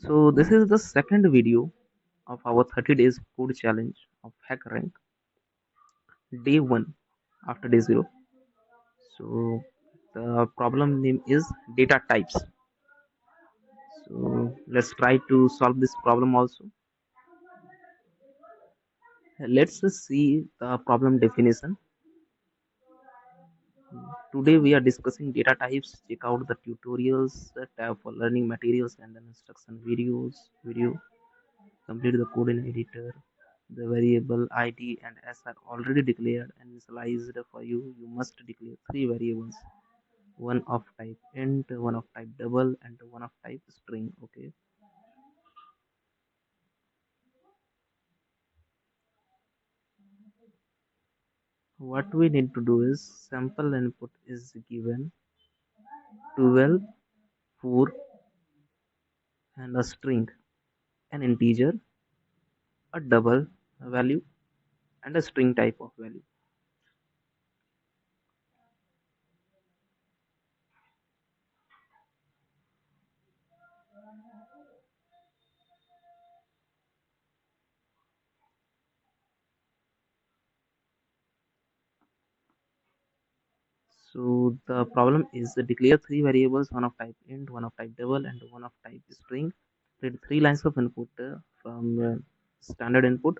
So this is the second video of our 30 days code challenge of HackerRank, day 1 after day 0. So the problem name is data types. So let's try to solve this problem also. Let's see the problem definition. Today we are discussing data types. Check out the tutorials tab for learning materials and then instruction video. Complete the code in editor. The variable id and s are already declared and initialized for you. You must declare three variables, one of type int, one of type double, and one of type string. Okay. What we need to do is sample input is given 12, 4, and a string, an integer, a double value, and a string type of value. So the problem is declare three variables, one of type int, one of type double, and one of type string. Print three lines of input from standard input.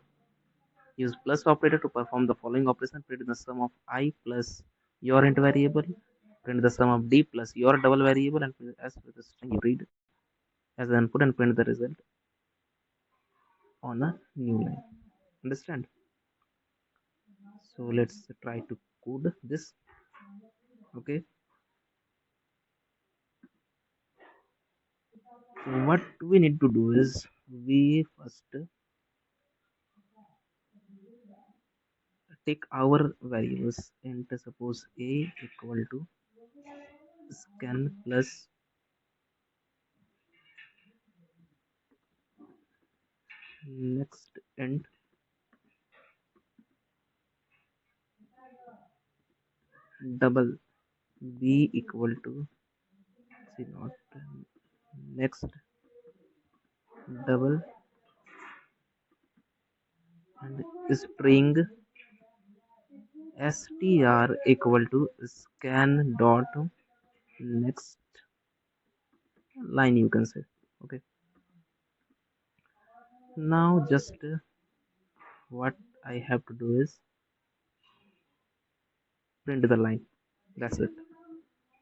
Use plus operator to perform the following operation. Print the sum of I plus your int variable. Print the sum of d plus your double variable, and print s with the string you read as the input, and print the result on a new line. Understand? So let's try to code this. Okay. So what we need to do is we first take our variables and suppose a equal to scan plus next int double b equal to see not next double and string str equal to scan dot next line, you can say. Okay, now just what I have to do is print the line. That's it.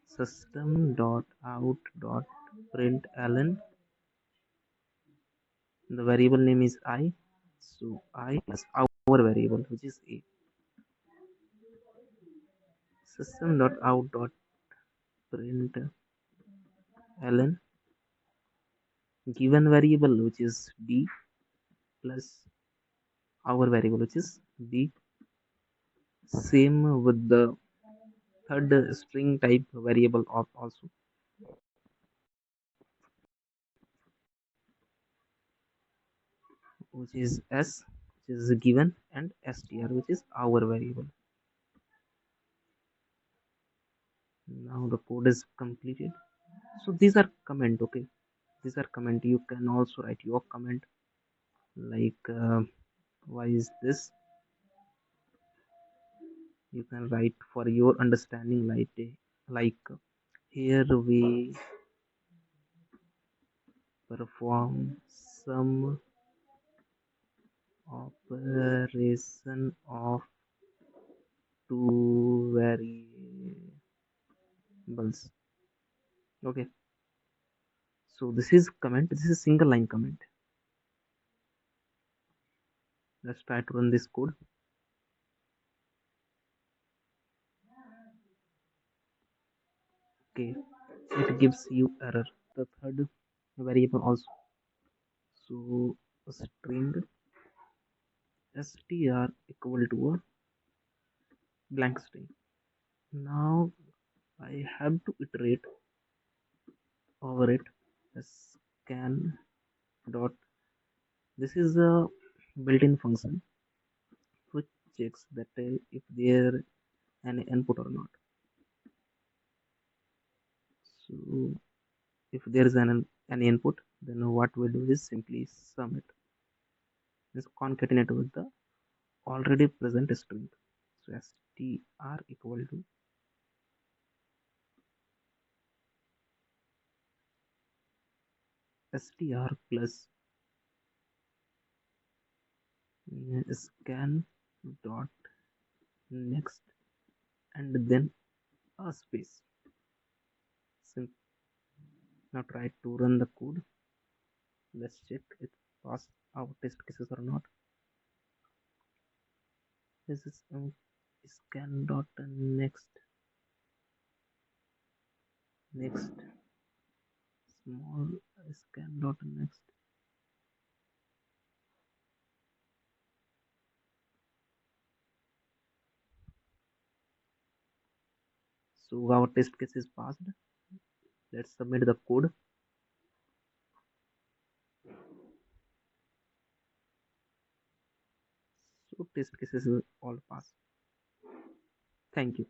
System dot out dot println. The variable name is I, so I plus our variable which is a. System dot out dot println given variable which is b plus our variable which is b. Same with the third string type variable also, which is s, which is given, and str which is our variable. Now the code is completed. So these are comment. Okay, these are comment. You can also write your comment like why is this. You can write for your understanding like here we perform some operation of two variables. Okay, so this is comment. This is single line comment. Let's try to run this code. Okay, it gives you error. The third variable also. So string str equal to a blank string. Now I have to iterate over it. Scan dot. This is a built-in function which checks that if there an input or not. So if there is an input, Then what we do is simply sum it, means concatenate with the already present string. So str equal to str plus scan dot next and then a space. Now try to run the code. Let's check it pass our test cases or not. This is scan dot next small scan dot next. So our test case is passed. Let's submit the code. So test cases all pass. Thank you.